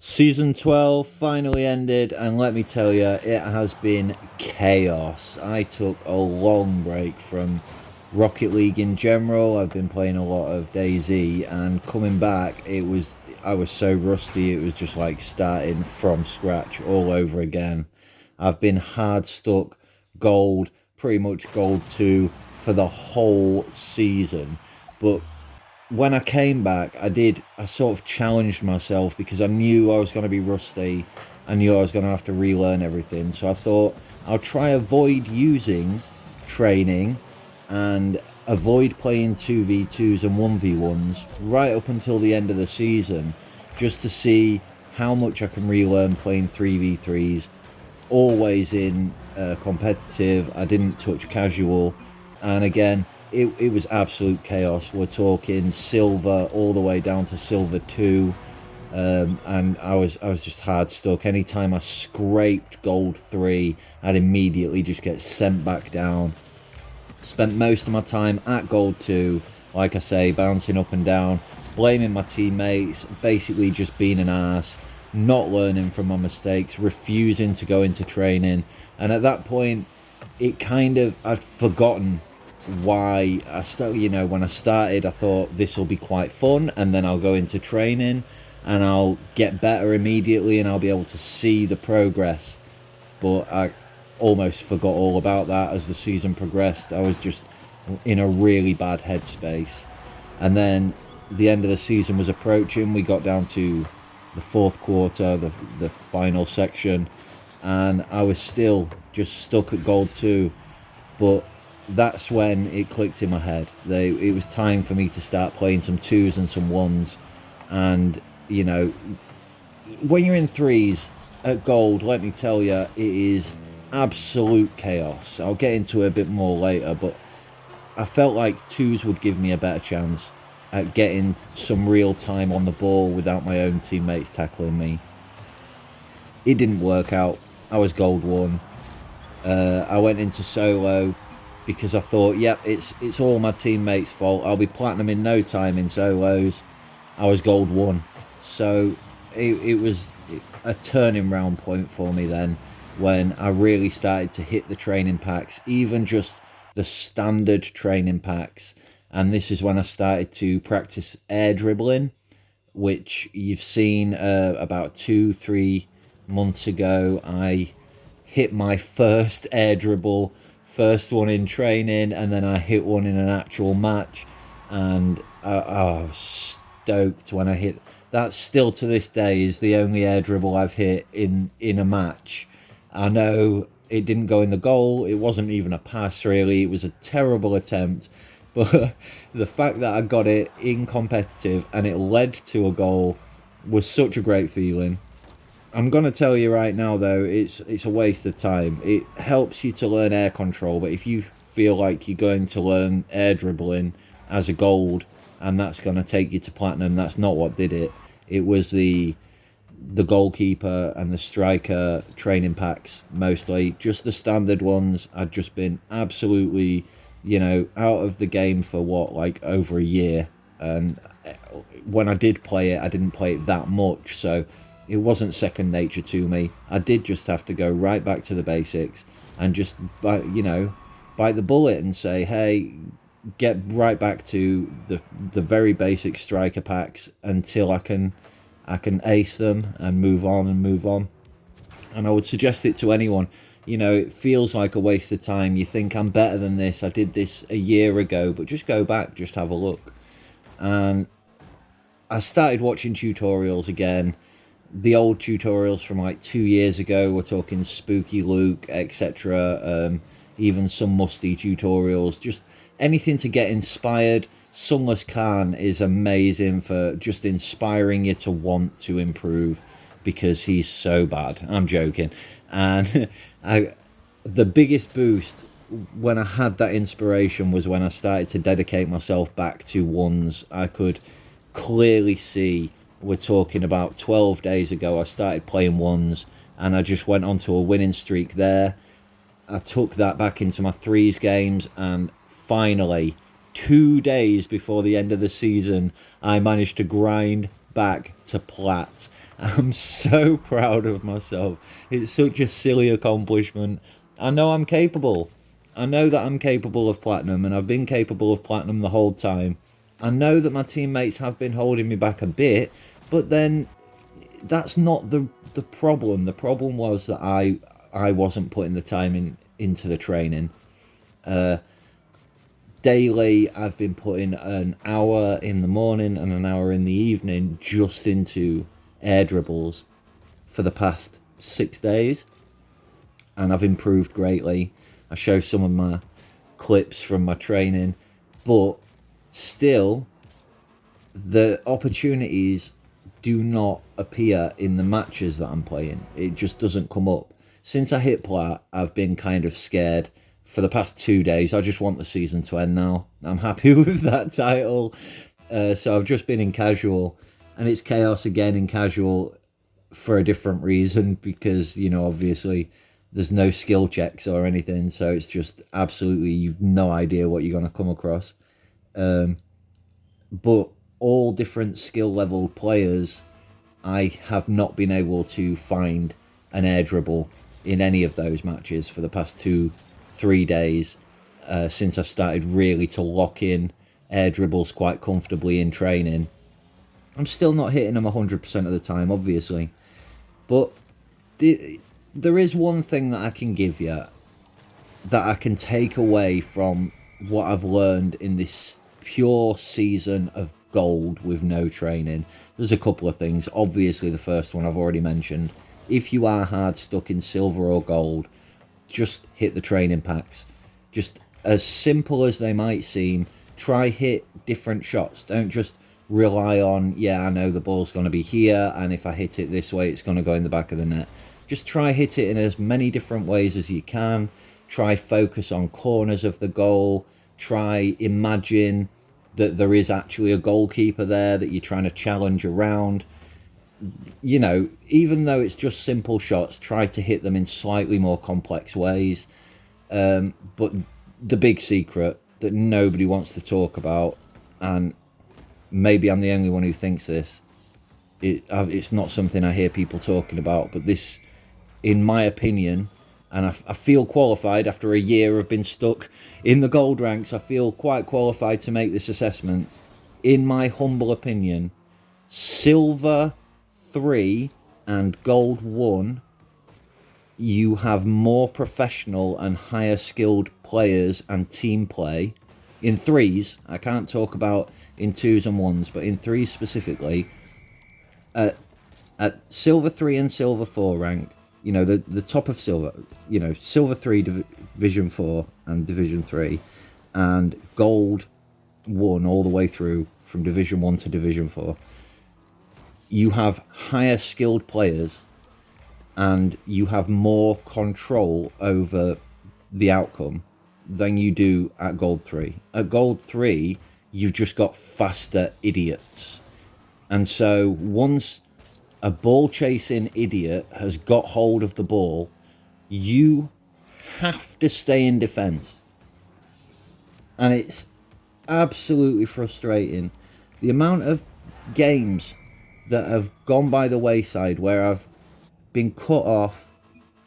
Season 12 finally ended, and let me tell you, it has been chaos. I took a long break from Rocket League in general. I've been playing a lot of DayZ, and coming back, I was so rusty, it was just like starting from scratch all over again. I've been hard stuck gold, pretty much gold 2 for the whole season. But when I came back, I sort of challenged myself because I knew I was going to be rusty. I knew I was going to have to relearn everything. So I thought I'll try avoid using training and avoid playing 2v2s and 1v1s right up until the end of the season, just to see how much I can relearn playing 3v3s, always in competitive. I didn't touch casual, and again, it was absolute chaos. We're talking silver all the way down to silver 2, and I was just hard stuck. Anytime I scraped gold 3, I'd immediately just get sent back down. Spent most of my time at gold 2, like I say, bouncing up and down, blaming my teammates, basically just being an ass, not learning from my mistakes, refusing to go into training. And at that point, I'd forgotten why I started. When I started, I thought this will be quite fun, and then I'll go into training and I'll get better immediately and I'll be able to see the progress. But I almost forgot all about that as the season progressed. I was just in a really bad headspace. And then the end of the season was approaching. We got down to the fourth quarter, the final section, and I was still just stuck at gold 2. But that's when it clicked in my head. It was time for me to start playing some 2s and some 1s. And, when you're in 3s at gold, let me tell you, it is absolute chaos. I'll get into it a bit more later, but I felt like 2s would give me a better chance at getting some real time on the ball without my own teammates tackling me. It didn't work out. I was gold 1. I went into solo because I thought, yep, it's all my teammates' fault. I'll be platinum in no time in solos. I was gold 1. So it was a turning round point for me then, when I really started to hit the training packs, even just the standard training packs. And this is when I started to practice air dribbling, which you've seen about 2-3 months ago. I hit my first air dribble, first one in training, and then I hit one in an actual match, and I was stoked when I hit that. Still to this day is the only air dribble I've hit in a match. I know it didn't go in the goal, it wasn't even a pass really, it was a terrible attempt, but the fact that I got it in competitive and it led to a goal was such a great feeling. I'm gonna tell you right now though, it's a waste of time. It helps you to learn air control, but if you feel like you're going to learn air dribbling as a gold and that's gonna take you to platinum, that's not what did it. It was the goalkeeper and the striker training packs, mostly just the standard ones. I'd just been absolutely, out of the game for like over a year, and when I did play it, I didn't play it that much, so it wasn't second nature to me. I did just have to go right back to the basics and just bite the bullet and say, hey, get right back to the very basic striker packs until I can ace them and move on. And I would suggest it to anyone. It feels like a waste of time. You think, I'm better than this, I did this a year ago, but just go back, just have a look. And I started watching tutorials again. The old tutorials from like 2 years ago, we're talking Spooky Luke, etc. Even some Musty tutorials, just anything to get inspired. Sunless Khan is amazing for just inspiring you to want to improve, because he's so bad. I'm joking. And the biggest boost when I had that inspiration was when I started to dedicate myself back to 1s. I could clearly see, we're talking about 12 days ago, I started playing 1s and I just went onto a winning streak there. I took that back into my 3s games, and finally, 2 days before the end of the season, I managed to grind back to plat. I'm so proud of myself. It's such a silly accomplishment. I know I'm capable. I know that I'm capable of platinum, and I've been capable of platinum the whole time. I know that my teammates have been holding me back a bit, but then that's not the problem. The problem was that I wasn't putting the time into the training. Daily, I've been putting an hour in the morning and an hour in the evening just into air dribbles for the past 6 days, and I've improved greatly. I show some of my clips from my training, but still, the opportunities do not appear in the matches that I'm playing. It just doesn't come up. Since I hit plat, I've been kind of scared for the past 2 days. I just want the season to end now. I'm happy with that title. So I've just been in casual, and it's chaos again in casual for a different reason because, obviously there's no skill checks or anything. So it's just absolutely, you've no idea what you're going to come across. But all different skill level players, I have not been able to find an air dribble in any of those matches for the past 2-3 days since I started really to lock in air dribbles quite comfortably in training. I'm still not hitting them 100% of the time, obviously, but there is one thing that I can give you that I can take away from what I've learned in this pure season of gold with no training. There's a couple of things. Obviously, the first one I've already mentioned. If you are hard stuck in silver or gold, just hit the training packs. Just as simple as they might seem, try hit different shots. Don't just rely on, I know the ball's going to be here, and if I hit it this way, it's going to go in the back of the net. Just try hit it in as many different ways as you can. Try focus on corners of the goal. Try imagine that there is actually a goalkeeper there that you're trying to challenge around. Even though it's just simple shots, try to hit them in slightly more complex ways. But the big secret that nobody wants to talk about, and maybe I'm the only one who thinks this, it's not something I hear people talking about, but this, in my opinion, and I feel qualified after a year of being stuck in the gold ranks, I feel quite qualified to make this assessment. In my humble opinion, silver 3 and gold 1, you have more professional and higher skilled players and team play. In 3s, I can't talk about in 2s and 1s, but in 3s specifically, at silver 3 and silver 4 rank, the top of silver, silver 3 division 4 and division 3, and gold 1 all the way through from division 1 to division 4, you have higher skilled players and you have more control over the outcome than you do at gold 3. At gold 3, you've just got faster idiots. And so once a ball chasing idiot has got hold of the ball, you have to stay in defense. And it's absolutely frustrating. The amount of games that have gone by the wayside where I've been cut off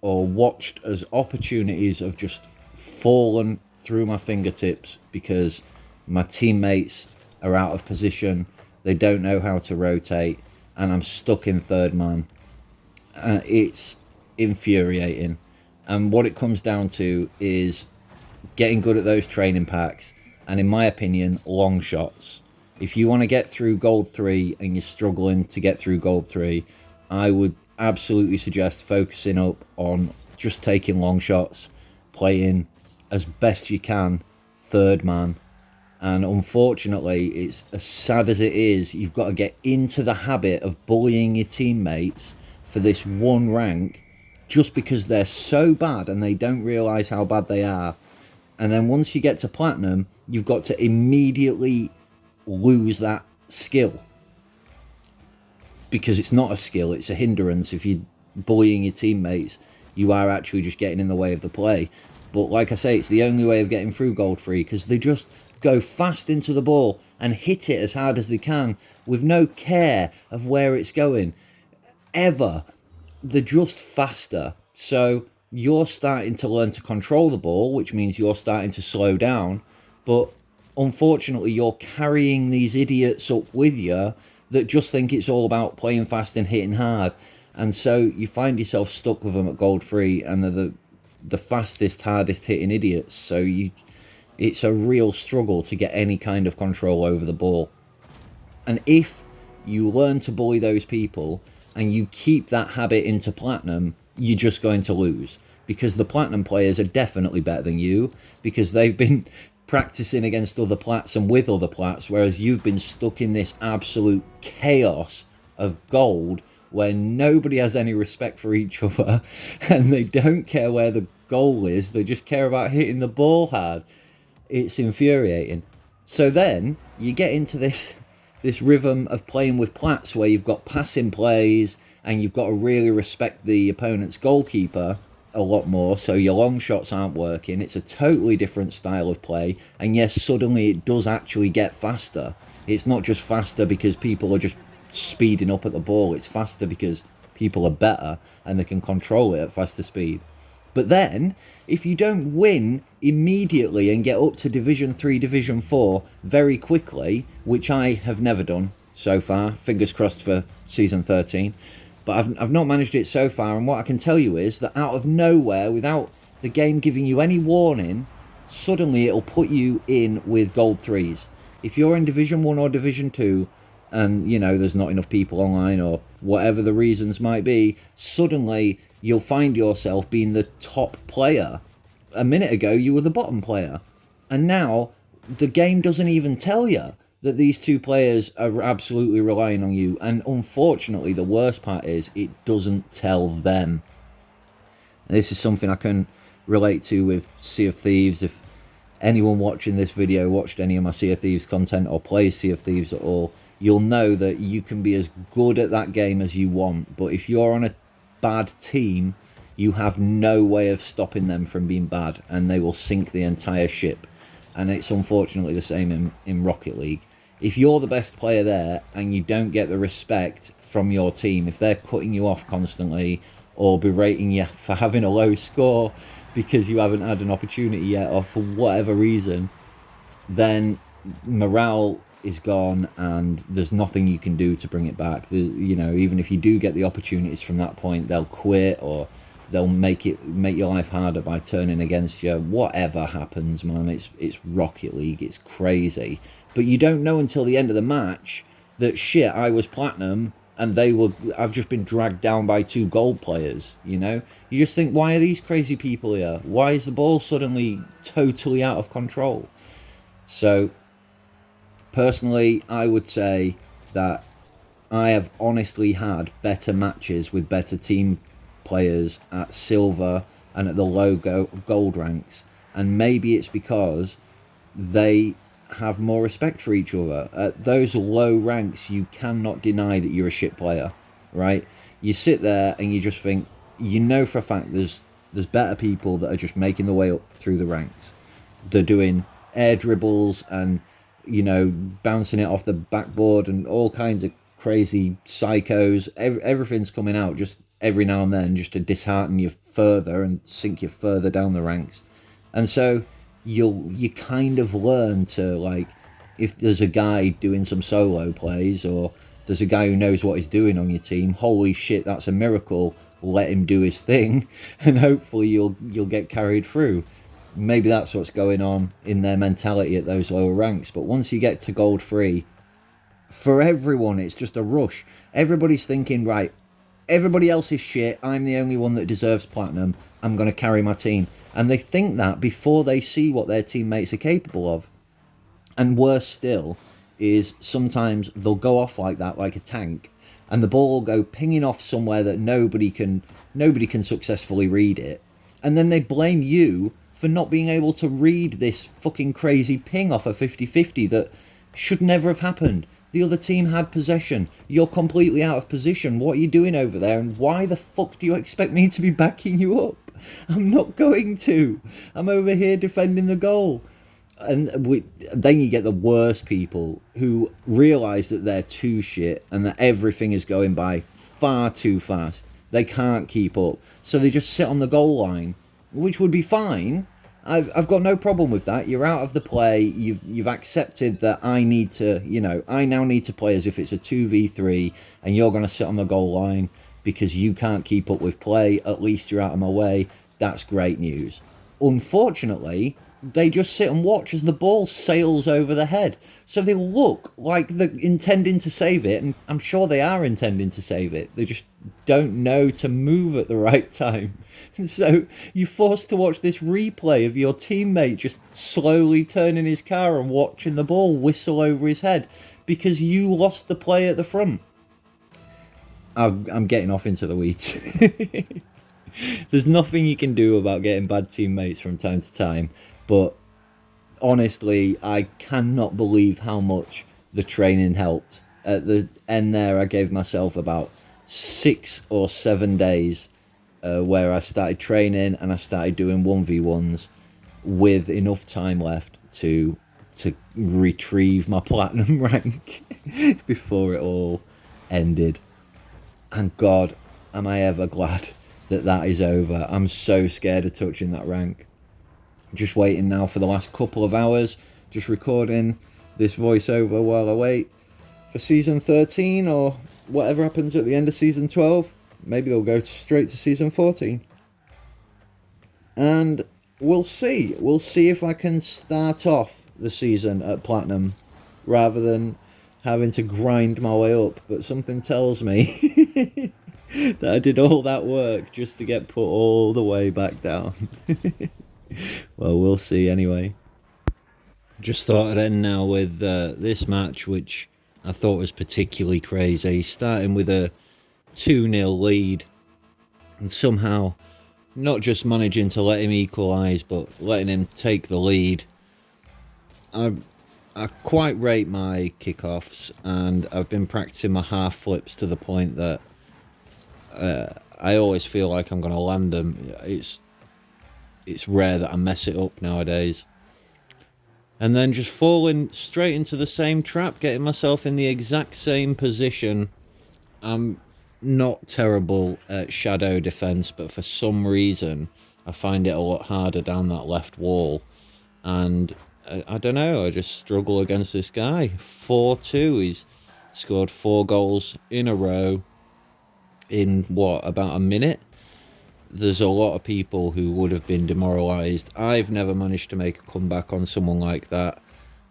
or watched as opportunities have just fallen through my fingertips because my teammates are out of position, they don't know how to rotate, and I'm stuck in third man. It's infuriating. And what it comes down to is getting good at those training packs, and in my opinion, long shots. If you want to get through gold 3 and you're struggling to get through gold 3, I would absolutely suggest focusing up on just taking long shots, playing as best you can third man. And unfortunately, it's as sad as it is, you've got to get into the habit of bullying your teammates for this one rank just because they're so bad and they don't realise how bad they are. And then once you get to platinum, you've got to immediately lose that skill. Because it's not a skill, it's a hindrance. If you're bullying your teammates, you are actually just getting in the way of the play. But like I say, it's the only way of getting through gold 3 because they just go fast into the ball and hit it as hard as they can with no care of where it's going. However, they're just faster. So you're starting to learn to control the ball, which means you're starting to slow down. But unfortunately, you're carrying these idiots up with you that just think it's all about playing fast and hitting hard. And so you find yourself stuck with them at gold 3, and they're the fastest, hardest hitting idiots. So it's a real struggle to get any kind of control over the ball. And if you learn to bully those people and you keep that habit into Platinum, you're just going to lose, because the Platinum players are definitely better than you, because they've been practicing against other Plats and with other Plats, whereas you've been stuck in this absolute chaos of gold where nobody has any respect for each other and they don't care where the goal is, they just care about hitting the ball hard. It's infuriating. So then you get into this rhythm of playing with Plats where you've got passing plays and you've got to really respect the opponent's goalkeeper a lot more, so your long shots aren't working. It's a totally different style of play, and yes, suddenly it does actually get faster. It's not just faster because people are just speeding up at the ball, it's faster because people are better and they can control it at faster speed. But then, if you don't win immediately and get up to Division 3, Division 4 very quickly, which I have never done so far, fingers crossed for Season 13, but I've not managed it so far, and what I can tell you is that out of nowhere, without the game giving you any warning, suddenly it'll put you in with gold 3s. If you're in Division 1 or Division 2, and, you know, there's not enough people online or whatever the reasons might be, suddenly you'll find yourself being the top player. A minute ago, you were the bottom player. And now, the game doesn't even tell you that these two players are absolutely relying on you. And unfortunately, the worst part is it doesn't tell them. This is something I can relate to with Sea of Thieves. If anyone watching this video watched any of my Sea of Thieves content or plays Sea of Thieves at all, you'll know that you can be as good at that game as you want, but if you're on a bad team, you have no way of stopping them from being bad, and they will sink the entire ship. And it's unfortunately the same in Rocket League. If you're the best player there and you don't get the respect from your team, if they're cutting you off constantly or berating you for having a low score because you haven't had an opportunity yet or for whatever reason, then morale is gone and there's nothing you can do to bring it back. You know, even if you do get the opportunities from that point, they'll quit or they'll make your life harder by turning against you. Whatever happens, man, it's Rocket League, it's crazy. But you don't know until the end of the match that shit, I was platinum and I've just been dragged down by two gold players, you know? You just think, why are these crazy people here? Why is the ball suddenly totally out of control? So personally, I would say that I have honestly had better matches with better team players at silver and at the low gold ranks, and maybe it's because they have more respect for each other. At those low ranks, you cannot deny that you're a shit player, right? You sit there and you just think, you know for a fact there's better people that are just making their way up through the ranks. They're doing air dribbles and, you know, bouncing it off the backboard and all kinds of crazy psychos. Everything's coming out just every now and then just to dishearten you further and sink you further down the ranks. And so you kind of learn to, like, if there's a guy doing some solo plays or there's a guy who knows what he's doing on your team, holy shit, that's a miracle, let him do his thing and hopefully you'll get carried through. Maybe that's what's going on in their mentality at those lower ranks. But once you get to gold 3, for everyone, it's just a rush. Everybody's thinking, right, everybody else is shit, I'm the only one that deserves platinum, I'm going to carry my team. And they think that before they see what their teammates are capable of. And worse still is sometimes they'll go off like that, like a tank, and the ball will go pinging off somewhere that nobody can successfully read it. And then they blame you for not being able to read this fucking crazy ping off a 50-50 that should never have happened. The other team had possession. You're completely out of position. What are you doing over there? And why the fuck do you expect me to be backing you up? I'm not going to. I'm over here defending the goal. And then you get the worst people who realise that they're too shit and that everything is going by far too fast. They can't keep up. So they just sit on the goal line, which would be fine. I've got no problem with that. You're out of the play. You've accepted that I need to, I now need to play as if it's a 2v3 and you're going to sit on the goal line because you can't keep up with play. At least you're out of my way. That's great news. Unfortunately, they just sit and watch as the ball sails over the head. So they look like they're intending to save it, and I'm sure they are intending to save it. They just don't know to move at the right time. And so you're forced to watch this replay of your teammate just slowly turning his car and watching the ball whistle over his head because you lost the play at the front. I'm getting off into the weeds. There's nothing you can do about getting bad teammates from time to time, but honestly, I cannot believe how much the training helped. At the end there, I gave myself about 6 or 7 days where I started training and I started doing 1v1s with enough time left to retrieve my platinum rank before it all ended. And God, am I ever glad that is over. I'm so scared of touching that rank. Just waiting now for the last couple of hours, just recording this voiceover while I wait for season 13 or whatever happens at the end of season 12. Maybe they'll go straight to season 14. And we'll see. We'll see if I can start off the season at platinum rather than having to grind my way up. But something tells me that I did all that work just to get put all the way back down. Well, we'll see anyway. Just thought I'd end now with this match, which I thought was particularly crazy. Starting with a 2-0 lead and somehow not just managing to let him equalise, but letting him take the lead. I quite rate my kickoffs, and I've been practicing my half flips to the point that I always feel like I'm going to land them. It's rare that I mess it up nowadays. And then just falling straight into the same trap, getting myself in the exact same position. I'm not terrible at shadow defense, but for some reason I find it a lot harder down that left wall. And I don't know, I just struggle against this guy. 4-2, he's scored 4 goals in a row in about a minute. There's a lot of people who would have been demoralised. I've never managed to make a comeback on someone like that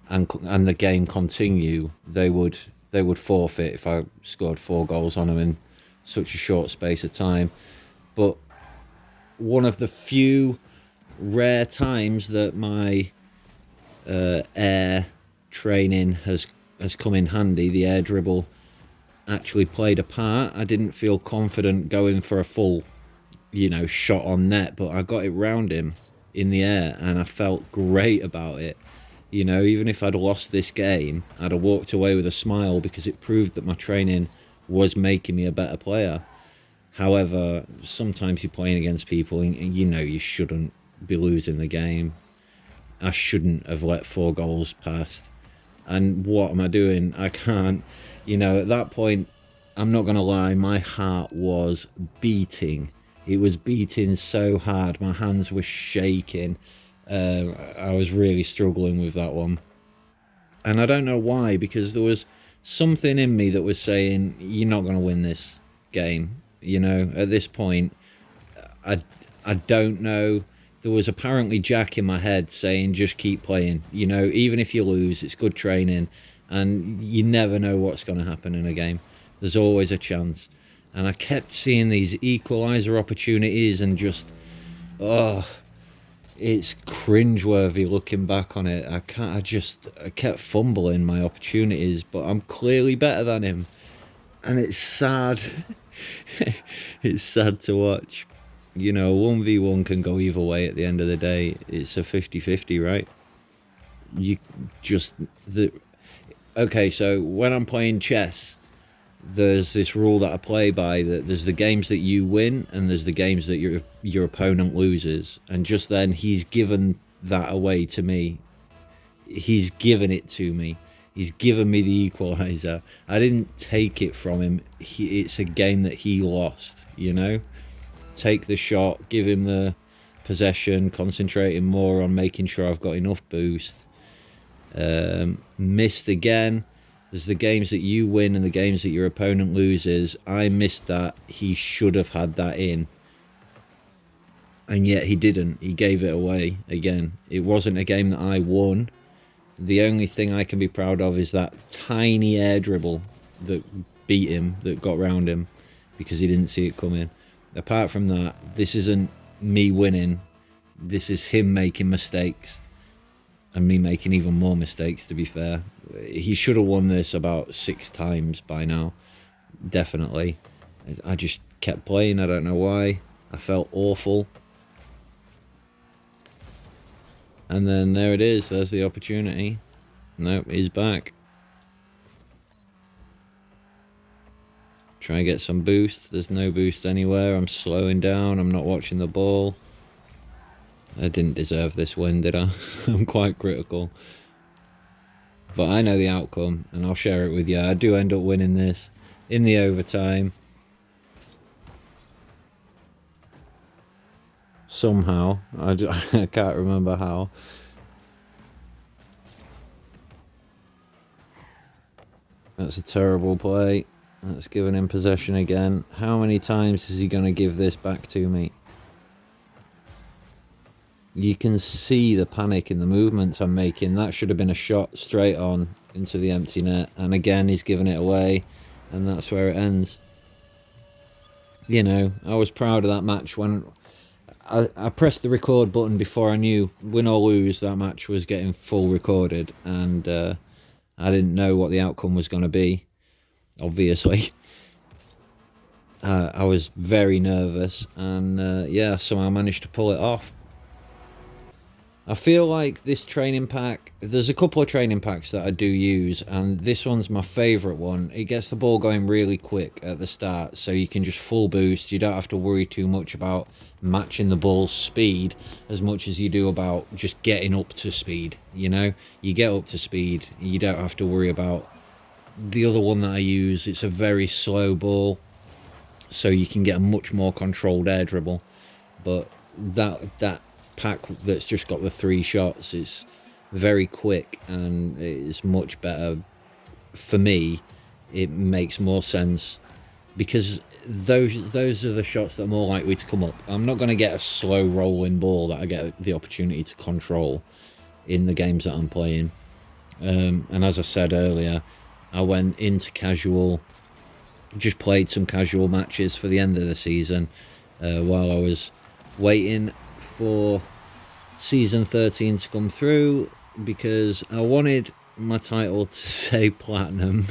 and the game continue. They would forfeit if I scored 4 goals on them in such a short space of time. But one of the few rare times that my air training has come in handy, the air dribble actually played a part. I didn't feel confident going for a full shot on net, but I got it round him in the air and I felt great about it. Even if I'd lost this game, I'd have walked away with a smile because it proved that my training was making me a better player. However, sometimes you're playing against people and you shouldn't be losing the game. I shouldn't have let 4 goals past. And what am I doing? I can't. At that point, I'm not going to lie, my heart was beating. It was beating so hard. My hands were shaking. I was really struggling with that one. And I don't know why, because there was something in me that was saying, you're not going to win this game. At this point, I don't know. There was apparently Jack in my head saying, just keep playing. Even if you lose, it's good training. And you never know what's going to happen in a game. There's always a chance. And I kept seeing these equaliser opportunities and just, it's cringeworthy looking back on it. I kept fumbling my opportunities, but I'm clearly better than him. And it's sad. It's sad to watch. 1v1 can go either way at the end of the day. It's a 50-50, right? Okay, so when I'm playing chess, there's this rule that I play by, that there's the games that you win and there's the games that your opponent loses. And just then he's given that away to me. He's given it to me. He's given me the equaliser. I didn't take it from him. It's a game that he lost, you know? Take the shot, give him the possession, concentrating more on making sure I've got enough boost. Missed again. There's the games that you win and the games that your opponent loses. I missed that. He should have had that in. And yet he didn't. He gave it away again. It wasn't a game that I won. The only thing I can be proud of is that tiny air dribble that beat him, that got round him, because he didn't see it coming. Apart from that, this isn't me winning. This is him making mistakes. And me making even more mistakes, to be fair. He should have won this about 6 times by now. Definitely. I just kept playing. I don't know why. I felt awful. And then there it is. There's the opportunity. Nope, he's back. Try and get some boost. There's no boost anywhere. I'm slowing down. I'm not watching the ball. I didn't deserve this win, did I? I'm quite critical. But I know the outcome, and I'll share it with you. I do end up winning this in the overtime. Somehow. I can't remember how. That's a terrible play. That's giving him possession again. How many times is he going to give this back to me? You can see the panic in the movements I'm making. That should have been a shot straight on into the empty net. And again, he's given it away. And that's where it ends. You know, I was proud of that match when I pressed the record button before I knew, win or lose, that match was getting full recorded. And I didn't know what the outcome was going to be, obviously. I was very nervous. And yeah, somehow managed to pull it off. I feel like this training pack, there's a couple of training packs that I do use, and this one's my favourite one. It gets the ball going really quick at the start, so you can just full boost. You don't have to worry too much about matching the ball's speed as much as you do about just getting up to speed, you know? You get up to speed, you don't have to worry about the other one that I use. It's a very slow ball, so you can get a much more controlled air dribble. But that pack that's just got the 3 shots is very quick and it's much better for me. It makes more sense because those are the shots that are more likely to come up. I'm not going to get a slow rolling ball that I get the opportunity to control in the games that I'm playing. And as I said earlier, I went into casual, just played some casual matches for the end of the season while I was waiting for season 13 to come through, because I wanted my title to say platinum.